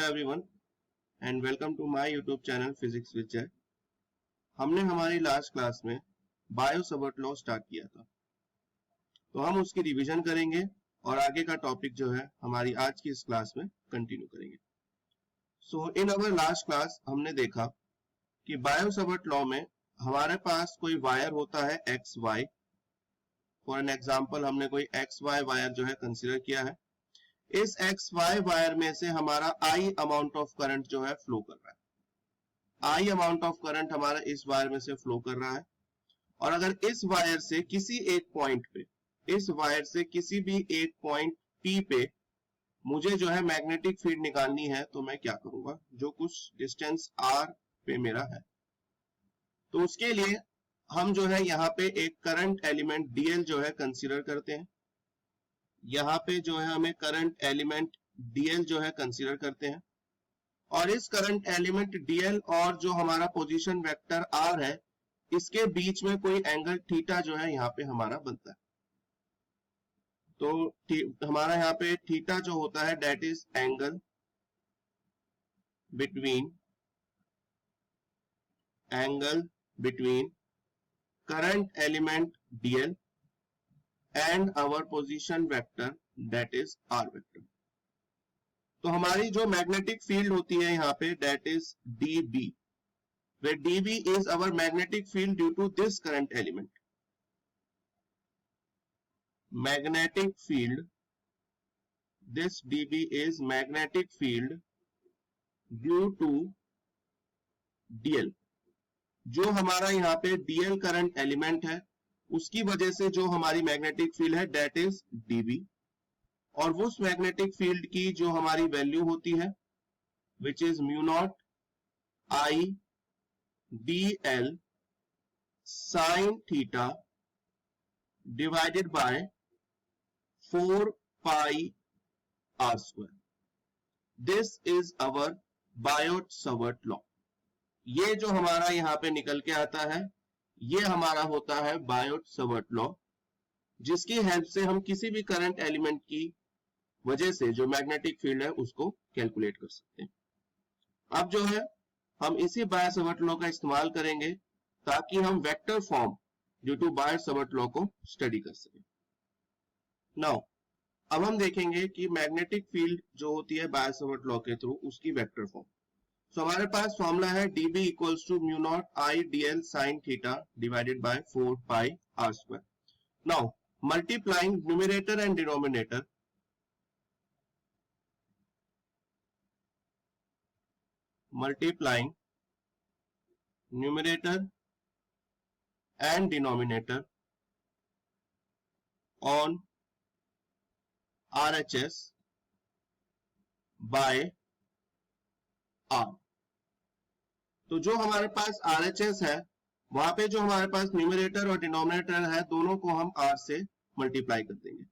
Hello everyone and welcome to my YouTube channel physics with Jay. हमने हमारी last class में बायो-सवर्ट law start किया था, तो हम उसकी रिवीजन करेंगे और आगे का टॉपिक जो है हमारी आज की इस क्लास में कंटिन्यू करेंगे। सो इन अवर लास्ट क्लास हमने देखा कि बायो-सवर्ट लॉ में हमारे पास कोई वायर होता है X Y. For an example हमने कोई एक्स वाई वायर जो है कंसिडर किया है। इस एक्स वाई वायर में से हमारा आई अमाउंट ऑफ करंट जो है फ्लो कर रहा है। आई अमाउंट ऑफ करंट हमारा इस वायर में से फ्लो कर रहा है और अगर इस वायर से किसी एक पॉइंट पे, इस वायर से किसी भी एक पॉइंट पी पे मुझे जो है मैग्नेटिक फील्ड निकालनी है, तो मैं क्या करूंगा, जो कुछ डिस्टेंस आर पे मेरा है, तो उसके लिए हम जो है यहाँ पे एक करंट एलिमेंट डीएल जो है कंसीडर करते हैं। यहाँ पे जो है हमें करंट एलिमेंट डीएल जो है कंसीडर करते हैं और इस करंट एलिमेंट डीएल और जो हमारा पोजीशन वेक्टर आर है, इसके बीच में कोई एंगल थीटा जो है यहाँ पे हमारा बनता है। तो हमारा यहाँ पे थीटा जो होता है that is angle between current element DL and our position vector that is r vector। तो हमारी जो मैग्नेटिक फील्ड होती है यहाँ पे that is dB, where dB is our magnetic field due to this current element। magnetic field, this dB is magnetic field due to dl। जो हमारा यहाँ पे dl करंट एलिमेंट है उसकी वजह से जो हमारी मैग्नेटिक फील्ड है दैट इज dB, और उस मैग्नेटिक फील्ड की जो हमारी वैल्यू होती है which is mu not I dl sin theta divided by 4 pi r square. This is our Biot Savart law. ये जो हमारा यहां पे निकल के आता है ये हमारा होता है बायोट-सवर्ट लॉ, जिसकी हेल्प से हम किसी भी करंट एलिमेंट की वजह से जो मैग्नेटिक फील्ड है उसको कैलकुलेट कर सकते हैं। अब जो है हम इसी बायो-सवर्ट लॉ का इस्तेमाल करेंगे ताकि हम vector form due to Biot Savart law को स्टडी कर सकें। नाउ अब हम देखेंगे कि मैग्नेटिक फील्ड जो होती है बायो-सवर्ट लॉ के थ्रू उसकी वेक्टर फॉर्म। तो हमारे पास फॉर्मूला है dB equals to mu not I dl sin theta divided by 4 pi r square. Now multiplying numerator and denominator, multiplying numerator and denominator on RHS by R। तो जो हमारे पास RHS है वहां पे जो हमारे पास न्यूमरेटर और डिनोमिनेटर है दोनों को हम R से मल्टीप्लाई कर देंगे।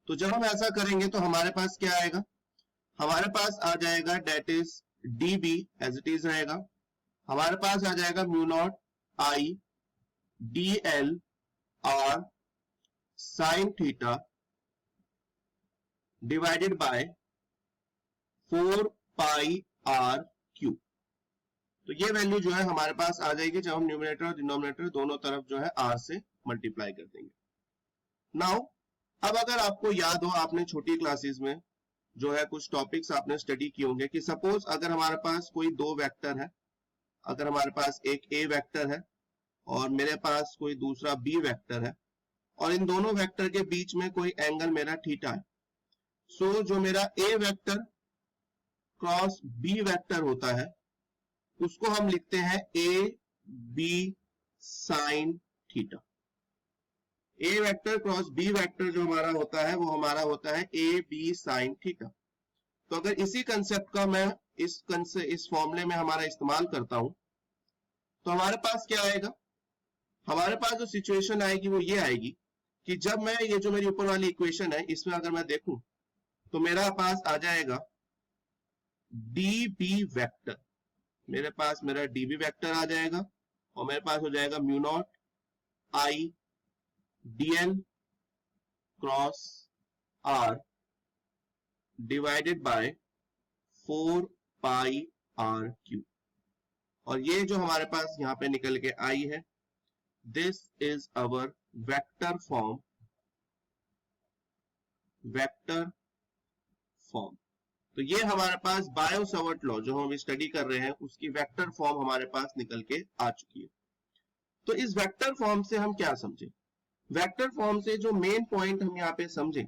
तो जब हम ऐसा करेंगे तो हमारे पास क्या आएगा, हमारे पास आ जाएगा that is dB as it is रहेगा। हमारे पास आ जाएगा mu not I dl r sin theta divided by 4 pi r cube. तो ये वैल्यू जो है हमारे पास आ जाएगी जब हम न्यूमरेटर और डिनोमिनेटर दोनों तरफ जो है r से मल्टीप्लाई कर देंगे। नाउ अब अगर आपको याद हो, आपने छोटी क्लासेस में जो है कुछ टॉपिक्स आपने स्टडी किए होंगे कि सपोज अगर हमारे पास कोई दो वेक्टर है, अगर हमारे पास एक a वेक्टर है और मेरे पास कोई दूसरा b वेक्टर है और इन दोनों वेक्टर के बीच में कोई एंगल मेरा थीटा है, सो जो मेरा a vector cross b vector होता है उसको हम लिखते हैं A B sine theta. A vector cross B vector जो हमारा होता है वो हमारा होता है ए बी साइन थीटा। तो अगर इसी कंसेप्ट का मैं इस फॉर्मूले में हमारा इस्तेमाल करता हूं तो हमारे पास क्या आएगा, हमारे पास जो सिचुएशन आएगी वो ये आएगी कि जब मैं ये जो मेरी ऊपर वाली इक्वेशन है इसमें अगर मैं देखूं तो मेरा पास आ जाएगा डी बी वेक्टर, मेरे पास मेरा dB वेक्टर आ जाएगा और मेरे पास हो जाएगा mu not I dl cross r divided by 4 pi R cube, और ये जो हमारे पास यहाँ पे निकल के आई है, this is our vector form, vector form. तो ये हमारे पास बायो-सवर्ट लॉ जो हम स्टडी कर रहे हैं उसकी वेक्टर फॉर्म हमारे पास निकल के आ चुकी है। तो इस वेक्टर फॉर्म से हम क्या समझे? वेक्टर फॉर्म से जो मेन पॉइंट हम यहाँ पे समझे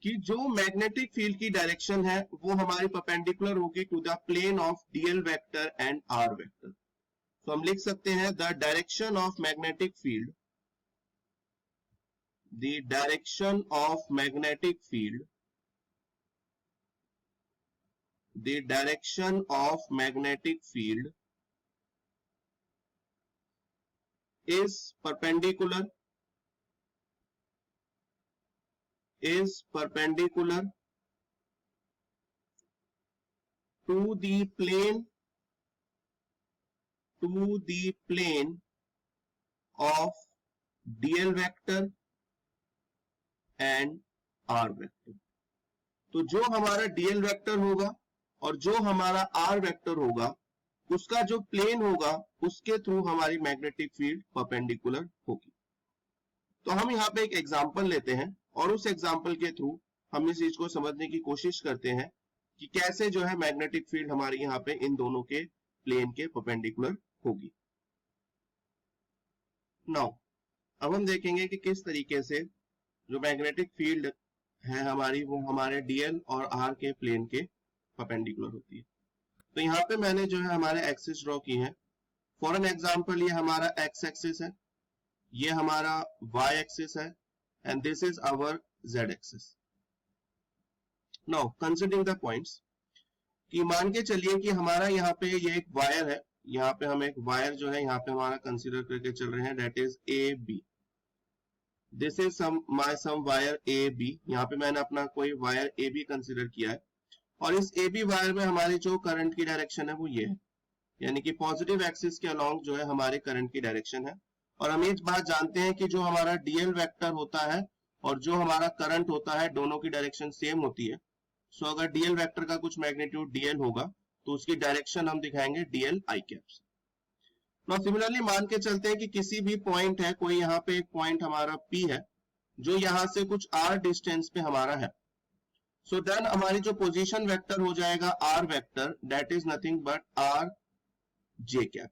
कि जो मैग्नेटिक फील्ड की डायरेक्शन है वो हमारी परपेंडिकुलर होगी to the plane of dl vector and r vector. तो हम लिख सकते हैं the direction of magnetic field, the direction of magnetic field, the direction of magnetic field is perpendicular to the plane of dl vector and r vector। तो जो हमारा dl vector होगा और जो हमारा आर वेक्टर होगा उसका जो प्लेन होगा उसके थ्रू हमारी मैग्नेटिक फील्ड परपेंडिकुलर होगी। तो हम यहाँ पे एक एग्जांपल लेते हैं और उस एग्जांपल के थ्रू हम इस चीज को समझने की कोशिश करते हैं कि कैसे जो है मैग्नेटिक फील्ड हमारी यहाँ पे इन दोनों के प्लेन के परपेंडिकुलर होगी। नाउ अब हम देखेंगे कि किस तरीके से जो मैग्नेटिक फील्ड है हमारी वो हमारे डीएल और आर के प्लेन के परपेंडिकुलर होती है। तो यहाँ पे मैंने जो है हमारे एक्सिस ड्रॉ की है। फॉर एन एग्जांपल ये हमारा एक्स एक्सिस है, ये हमारा वाई एक्सिस है and this is our Z axis. Now considering the points कि मान के चलिए कि हमारा यहाँ पे ये एक वायर है, यहाँ पे हम एक वायर जो है यहाँ पे हमारा कंसीडर करके चल रहे हैं, that is A B. This is some wire A B, यहाँ पे मैंने अपना कोई वायर ए बी कंसीडर किया है और इस ए बी वायर में हमारी जो करंट की डायरेक्शन है वो ये है, यानी कि पॉजिटिव एक्सिस के अलोंग जो है हमारे करंट की डायरेक्शन है। और हम एक बात जानते हैं कि जो हमारा डीएल वेक्टर होता है और जो हमारा करंट होता है दोनों की डायरेक्शन सेम होती है। सो अगर डीएल वेक्टर का कुछ मैग्नीट्यूड डीएल होगा तो उसकी डायरेक्शन हम दिखाएंगे डीएल आई कैप से। नाउ सिमिलरली मान के चलते हैं कि किसी भी पॉइंट है, कोई यहाँ पे एक पॉइंट हमारा पी है जो यहाँ से कुछ आर डिस्टेंस पे हमारा है। सो देन हमारी जो पोजीशन वेक्टर हो जाएगा r vector, that is nothing but r j cap,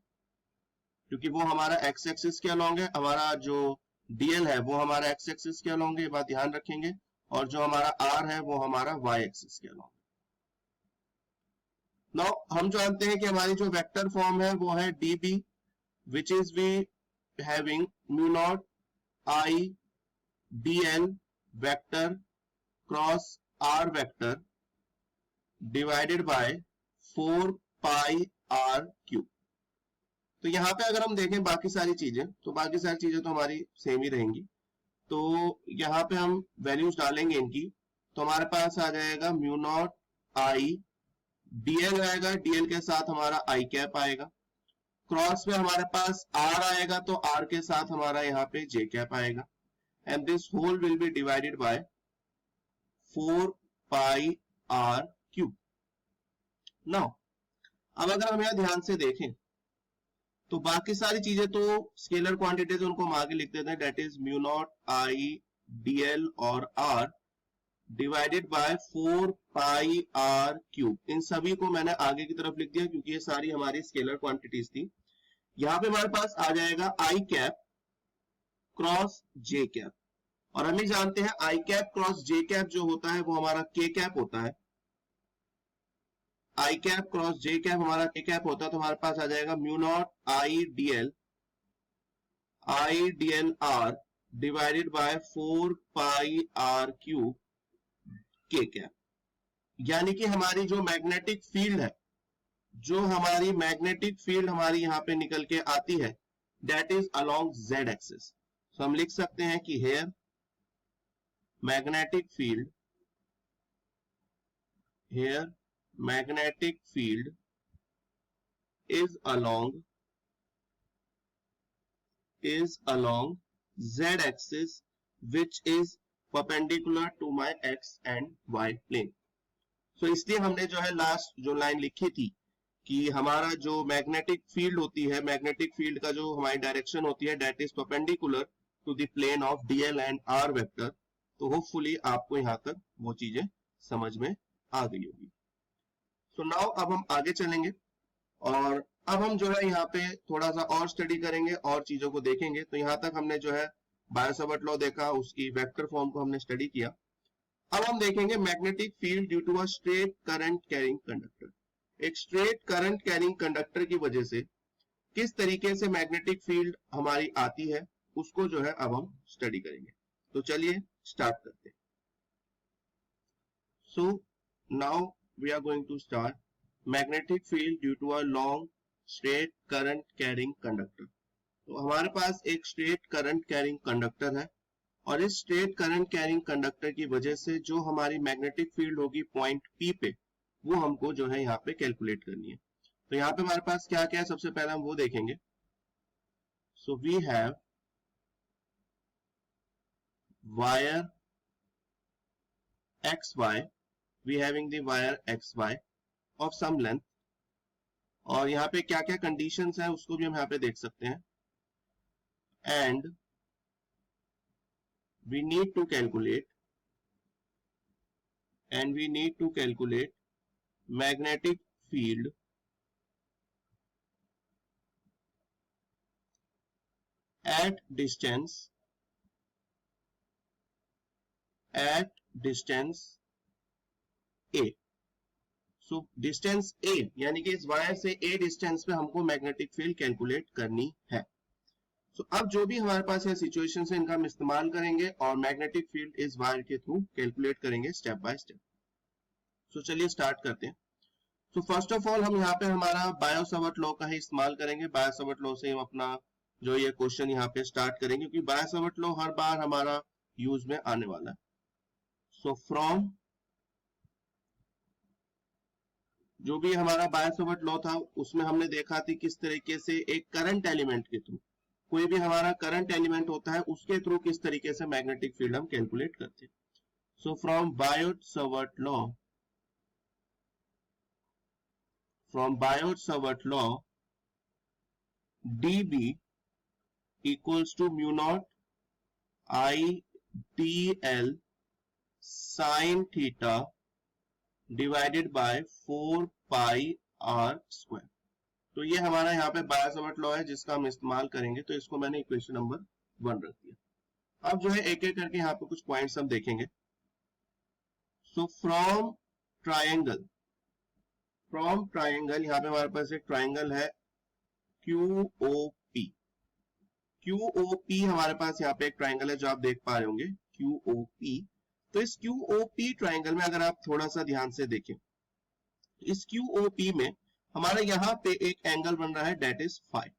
क्योंकि वो हमारा एक्स एक्सिस के अलोंग है, हमारा जो डीएल है वो हमारा एक्स एक्सिस के अलोंग है, ये बात ध्यान रखेंगे, और जो हमारा आर है वो हमारा वाई एक्सिस के अलोंग है। नाउ हम जानते हैं कि हमारी जो वेक्टर फॉर्म है वो है dB, which is we having mu not I dl vector cross r vector divided by 4 pi are cube. तो यहाँ पे अगर हम देखें बाकी सारी चीजें, तो बाकी सारी चीजें तो हमारी सेम ही रहेंगी। तो यहाँ पे हम वैल्यूज डालेंगे इनकी, तो हमारे पास आ जाएगा म्यू नॉट आई डीएल आएगा, डीएल के साथ हमारा आई कैप आएगा, क्रॉस में हमारे पास आर आएगा तो आर के साथ हमारा यहाँ पे जे कैप आएगा, and this whole will be divided by 4 pi are cube. Now अब अगर हम यहां ध्यान से देखें तो बाकी सारी चीजें तो स्केलर क्वांटिटीज उनको हम आगे लिख देते हैं, that is mu not I DL और R divided by 4 pi are cube. इन सभी को मैंने आगे की तरफ लिख दिया क्योंकि ये सारी हमारी स्केलर क्वांटिटीज थी। यहां पे हमारे पास आ जाएगा आई कैप क्रॉस जे कैप, और हम ही जानते हैं आई कैप क्रॉस जे कैप जो होता है वो हमारा के कैप होता है। आई कैप क्रॉस जे कैप हमारा के कैप होता है, तो हमारे पास आ जाएगा mu not I dl r divided by 4 pi are cube के कैप। यानी कि हमारी जो मैग्नेटिक फील्ड है, जो हमारी मैग्नेटिक फील्ड हमारी यहां पे निकल के आती है, that is along Z axis. तो हम लिख सकते हैं कि hair magnetic field is along z axis which is perpendicular to my x and y plane। सो इसलिए हमने जो है लास्ट जो लाइन लिखी थी कि हमारा जो मैग्नेटिक फील्ड होती है, मैग्नेटिक फील्ड का जो हमारी डायरेक्शन होती है that is perpendicular to the plane of dl and r vector. तो होपफुली आपको यहां तक वो चीजें समझ में आ गई होगी। सो नाउ अब हम आगे चलेंगे और अब हम जो है यहाँ पे थोड़ा सा और स्टडी करेंगे और चीजों को देखेंगे। तो यहाँ तक हमने जो है बायो-सावर्ट लॉ देखा, उसकी वेक्टर फॉर्म को हमने स्टडी किया। अब हम देखेंगे magnetic field due to a straight current carrying conductor. एक स्ट्रेट करंट कैरिंग कंडक्टर की वजह से किस तरीके से मैग्नेटिक फील्ड हमारी आती है, उसको जो है अब हम स्टडी करेंगे। तो चलिए स्टार्ट करते हैं। So now we are going to start magnetic field due to a long straight current carrying conductor. तो हमारे पास एक स्ट्रेट करंट कैरिंग कंडक्टर है और इस स्ट्रेट करंट कैरिंग कंडक्टर की वजह से जो हमारी मैग्नेटिक फील्ड होगी पॉइंट पी पे, वो हमको जो है यहाँ पे कैलकुलेट करनी है। तो यहाँ पे हमारे पास क्या क्या है, सबसे पहले हम वो देखेंगे। So we have wire XY, we having the wire XY of some length, और यहाँ पे क्या क्या कंडीशंस हैं उसको भी हम यहाँ पे देख सकते हैं। And we need to calculate magnetic field at distance a। So distance a यानी कि इस वायर से a डिस्टेंस पे हमको मैग्नेटिक फील्ड कैलकुलेट करनी है। सो अब जो भी हमारे पास ये सिचुएशन है इनका हम इस्तेमाल करेंगे और मैग्नेटिक फील्ड इस वायर के थ्रू कैलकुलेट करेंगे स्टेप बाय स्टेप। सो चलिए स्टार्ट करते हैं। सो फर्स्ट ऑफ ऑल हम यहाँ पे हमारा बायो-सावर्ट लॉ का ही इस्तेमाल करेंगे। बायो-सावर्ट लॉ से हम अपना जो ये क्वेश्चन यहाँ पे स्टार्ट करेंगे, क्योंकि बायो-सावर्ट लॉ हर बार हमारा यूज में आने वाला है। सो फ्रॉम जो भी हमारा बायो-सावर्ट लॉ था उसमें हमने देखा थी किस तरीके से एक करंट एलिमेंट के थ्रू, कोई भी हमारा करंट एलिमेंट होता है उसके थ्रू किस तरीके से मैग्नेटिक फील्ड हम कैलकुलेट करते हैं। So from Biot-Savart law dB equals to mu naught I dl sin theta divided by 4 pi r square। तो ये हमारा यहाँ पे बायो-सावर्ट लॉ है जिसका हम इस्तेमाल करेंगे। तो इसको मैंने इक्वेशन नंबर 1 रख दिया। अब जो है एक एक करके यहाँ पे कुछ पॉइंट्स हम देखेंगे। सो फ्रॉम ट्रायंगल यहाँ पे हमारे पास एक ट्रायंगल है QOP। हमारे पास यहाँ पे एक ट्रायंगल है जो आप देख पा रहे होंगे QOP। तो इस QOP ट्रायंगल में अगर आप थोड़ा सा ध्यान से देखें, इस QOP में हमारा यहाँ पे एक एंगल बन रहा है that is phi.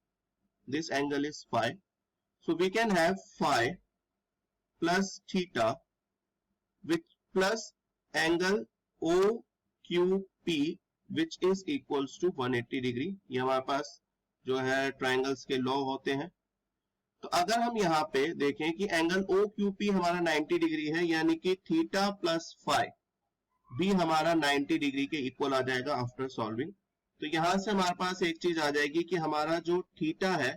This angle is phi. So we can have phi plus theta which plus angle OQP which is equals to 180 degree. ये हमारे पास जो है ट्रायंगल्स के लॉ होते हैं। तो अगर हम यहाँ पे देखें कि एंगल OQP हमारा 90 डिग्री है, यानी कि थीटा प्लस फाई भी हमारा 90 डिग्री के इक्वल आ जाएगा आफ्टर सॉल्विंग। तो यहां से हमारे पास एक चीज आ जाएगी कि हमारा जो थीटा है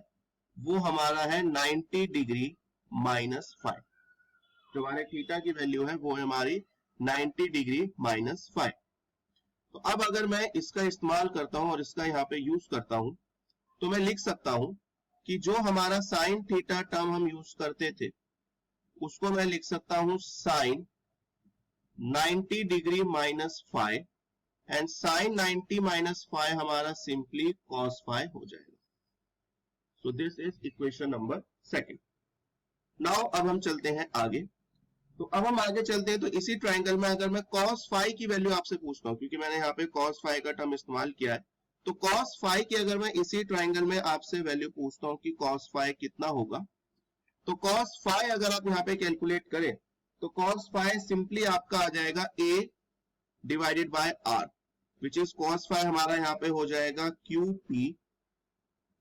वो हमारा है 90 डिग्री माइनस फाई। जो हमारे थीटा की वैल्यू है वो है हमारी 90 डिग्री माइनस फाई। तो अब अगर मैं इसका इस्तेमाल करता हूं और इसका यहाँ पे यूज करता हूं तो मैं लिख सकता हूं कि जो हमारा साइन थीटा टर्म हम यूज करते थे उसको मैं लिख सकता हूं sine 90 degree minus phi, and sine 90 minus phi हमारा सिंपली कॉस फाई हो जाएगा। So this is equation number 2। Now अब हम चलते हैं आगे। तो अब हम आगे चलते हैं, तो इसी ट्रायंगल में अगर मैं कॉस फाई की वैल्यू आपसे पूछता हूं, क्योंकि मैंने यहाँ पे कॉस फाई का टर्म इस्तेमाल किया है, तो कॉस फाई की अगर मैं इसी ट्रायंगल में आपसे वैल्यू पूछता हूं कि कॉस फाई कितना होगा, तो कॉस फाई अगर आप यहाँ पे कैलकुलेट करें तो कॉस फाई सिंपली आपका आ जाएगा a divided by r, which is cos phi हमारा यहाँ पे हो जाएगा QP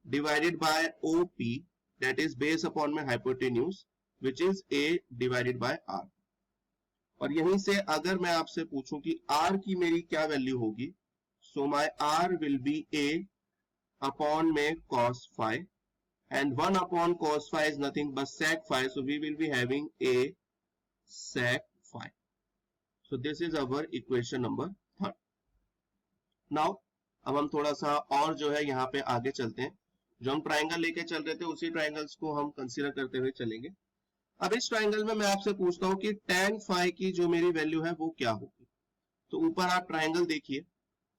divided by OP, that is base upon में hypotenuse, which is a divided by r। और यहीं से अगर मैं आपसे पूछूं कि r की मेरी क्या वैल्यू होगी, so my r will be a upon में cos phi, and 1 upon cos phi is nothing but sec phi, so we will be having a sec phi. So this is our equation number 3. Now अब हम थोड़ा सा और जो है यहाँ पे आगे चलते हैं. जो हम ट्राइंगल लेके चल रहे थे उसी ट्राइंगल्स को हम कंसीडर करते हुए चलेंगे. अब इस ट्राइंगल में मैं आपसे पूछता हूं कि tan phi की जो मेरी वैल्यू है वो क्या होगी. तो ऊपर आप ट्राइंगल देखिए.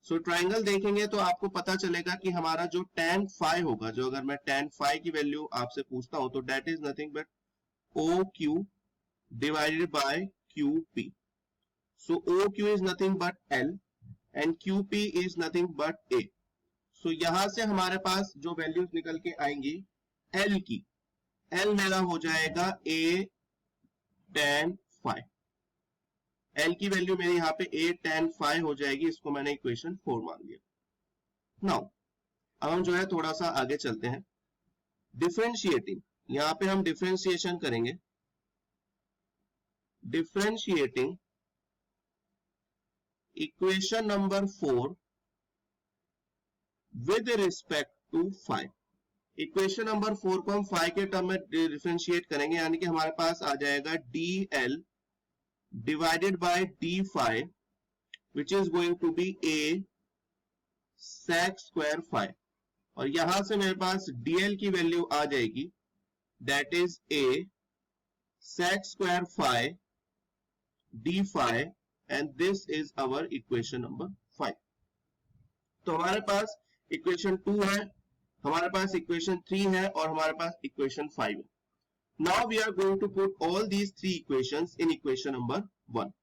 सो ट्राइंगल देखेंगे तो आपको पता चलेगा कि हमारा जो tan phi होगा, जो अगर मैं tan phi की वैल्यू आपसे पूछता हूं तो that is nothing but OQ divided by QP. So OQ is nothing but L and QP is nothing but A. So यहां से हमारे पास जो वैल्यूज निकल के आएंगी L की, L मेरा हो जाएगा A tan phi. L की वैल्यू मेरी यहाँ पे A tan phi हो जाएगी. इसको मैंने इक्वेशन 4 मान लिया. नाउ अब हम जो है थोड़ा सा आगे चलते हैं. डिफरेंशिएटिंग, यहाँ पे हम डिफरेंशिएशन करेंगे. Differentiating equation number 4 with respect to phi. Equation number 4 को हम phi के टर्म में डिफरेंशिएट करेंगे, यानी कि हमारे पास आ जाएगा dl divided by d phi which is going to be a sec square phi. और यहां से मेरे पास dl की वैल्यू आ जाएगी, that is a sec square phi d phi, and this is our equation number 5. तो हमारे पास इक्वेशन 2 है, हमारे पास इक्वेशन 3 है और हमारे पास इक्वेशन 5 है. Now we are going to put all these three equations in equation number 1.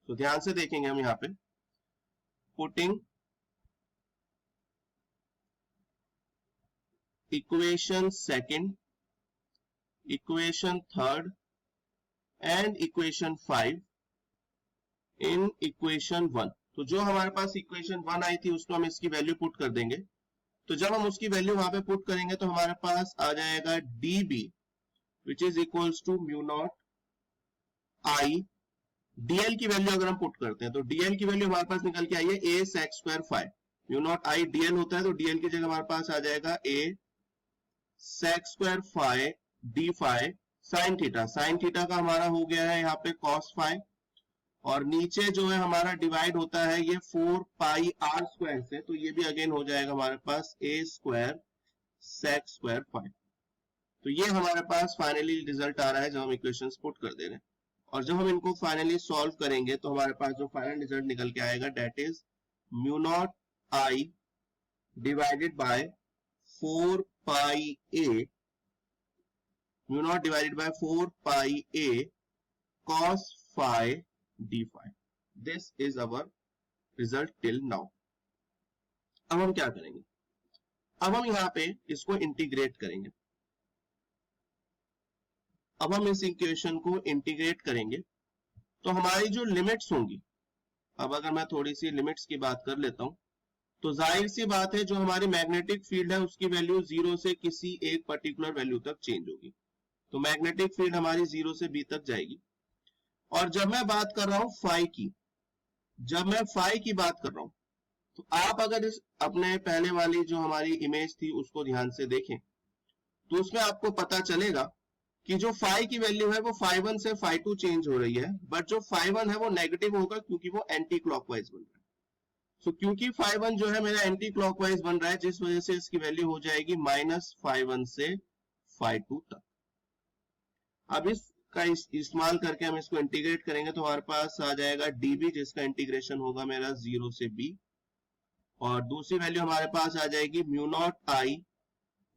तो ध्यान से देखेंगे हम यहाँ पे. Putting equation second, equation third and equation 5 in equation 1. तो जो हमारे पास इक्वेशन 1 आई थी उसको हम इसकी वैल्यू पुट कर देंगे. तो जब हम उसकी वैल्यू वहां पे पुट करेंगे तो हमारे पास आ जाएगा dB which is equals to mu naught I. dl की वैल्यू अगर हम पुट करते हैं तो dl की वैल्यू हमारे पास निकल के आई है a sec square phi. mu naught I dl होता है तो dl की जगह हमारे पास आ जाएगा a sec square phi d phi sin theta. sin theta का हमारा हो गया है यहाँ पे cos phi, और नीचे जो है हमारा डिवाइड होता है ये 4 पाई r स्क्वायर से, तो ये भी अगेन हो जाएगा हमारे पास a square sec square phi. तो ये हमारे पास फाइनली रिजल्ट आ रहा है जब हम इक्वेशंस पुट कर दे रहे हैं. और जब हम इनको फाइनली सॉल्व करेंगे तो हमारे पास जो फाइनल रिजल्ट निकल के आएगा that is mu not I divided by 4 pi a, mu not divided by 4 pi a cos phi d phi. This is our result till now. अब हम क्या करेंगे, अब हम यहाँ पे इसको इंटीग्रेट करेंगे. अब हम इस इक्वेशन को इंटीग्रेट करेंगे तो हमारी जो लिमिट्स होंगी, अब अगर मैं थोड़ी सी लिमिट्स की बात कर लेता हूं तो जाहिर सी बात है जो हमारी मैग्नेटिक फील्ड है उसकी वैल्यू 0 से किसी एक पर्टिकुलर वैल्यू तक चेंज होगी. तो मैग्नेटिक फील्ड हमारी 0 से b तक जाएगी. और जब मैं बात कर रहा हूं phi की, जब मैं phi की बात कर रहा हूं तो आप अगर इस अपने पहले वाली जो हमारी इमेज थी उसको ध्यान से देखें तो उसमें आपको पता चलेगा कि जो phi की वैल्यू है वो phi1 से phi2 चेंज हो रही है, बट जो phi1 है वो नेगेटिव होगा क्योंकि वो एंटी क्लॉकवाइज बन रहा है. सो क्योंकि phi1 जो है मेरा एंटी क्लॉकवाइज बन रहा है, जिस वजह से इसकी वैल्यू हो जाएगी माइनस phi1 से phi2 तक. अब इसका इस्तेमाल करके हम इसको इंटीग्रेट करेंगे तो हमारे पास आ जाएगा dB जिसका इंटीग्रेशन होगा मेरा 0 से b, और दूसरी वैल्यू हमारे पास आ जाएगी mu not I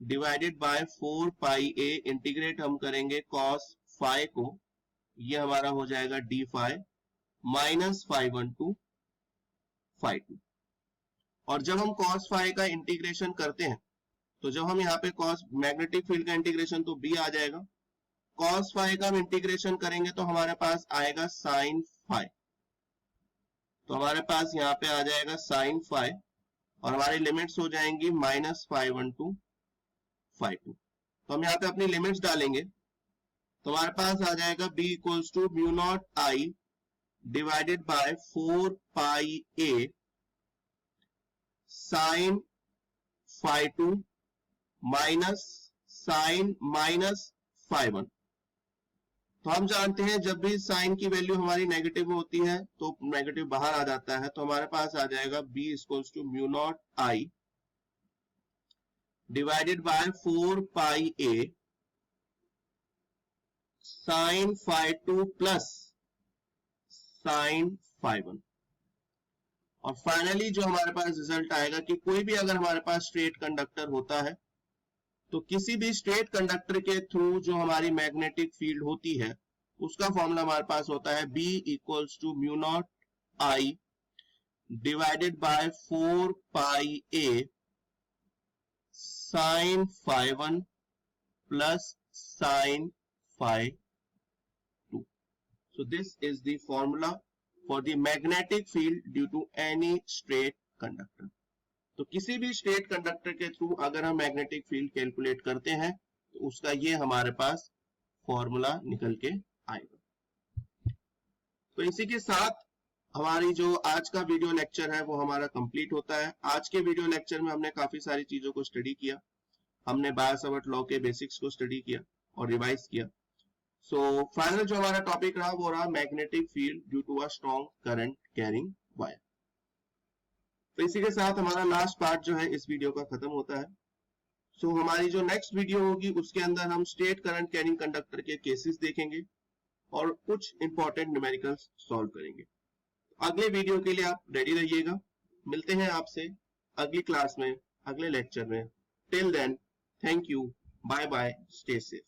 divided by 4 pi a, integrate हम करेंगे cos phi को, ये हमारा हो जाएगा d phi minus phi1 to phi2. और जब हम cos phi का इंटीग्रेशन करते हैं तो जब हम यहाँ पे cos मैग्नेटिक फील्ड का इंटीग्रेशन तो b आ जाएगा, cos phi का हम इंटीग्रेशन करेंगे तो हमारे पास आएगा sin phi. तो हमारे पास यहाँ पे आ जाएगा sin phi और हमारी लिमिट्स हो जाएंगी माइनस phi1 टू phi2. तो हम यहाँ पे अपनी लिमिट्स डालेंगे तो हमारे पास आ जाएगा B equals to mu not I divided by 4 pi A sine phi 2 minus sine minus phi 1। तो हम जानते हैं जब भी साइन की वैल्यू हमारी नेगेटिव में होती है तो नेगेटिव बाहर आ जाता है, तो हमारे पास आ जाएगा B equals to mu not I divided by 4 pi A sine phi 2 plus sine phi 1। और फाइनली जो हमारे पास रिजल्ट आएगा कि कोई भी अगर हमारे पास स्ट्रेट कंडक्टर होता है तो किसी भी स्ट्रेट कंडक्टर के थ्रू जो हमारी मैग्नेटिक फील्ड होती है उसका फॉर्मूला हमारे पास होता है B equals to mu not I divided by 4 pi A sine phi 1 plus sine phi 2। So this is the formula for the magnetic field due to any straight conductor. तो किसी भी straight conductor के through अगर हम magnetic field calculate करते हैं तो उसका ये हमारे पास फॉर्मूला निकल के आएगा। तो इसी के साथ हमारी जो आज का वीडियो लेक्चर है वो हमारा कंप्लीट होता है। आज के वीडियो लेक्चर में हमने काफी सारी चीजों को स्टडी किया। हमने बायो-सावर्ट लॉ के बेसिक्स को स्टडी किया और रिवाइज किया। सो फाइनल जो हमारा टॉपिक रहा वो रहा magnetic field due to a strong current carrying wire. तो इसी के साथ हमारा लास्ट पार्ट जो है इस वीडियो का खत्म होता है। सो हमारी जो नेक्स्ट वीडियो होगी उसके अंदर हम स्ट्रेट करंट कैरिंग कंडक्टर के केसेस देखेंगे और कुछ इंपॉर्टेंट न्यूमेरिकल्स सॉल्व करेंगे। अगले वीडियो के लिए आप रेडी रहिएगा। मिलते हैं आपसे अगली क्लास में, अगले लेक्चर में। Till then, thank you, bye bye, stay safe.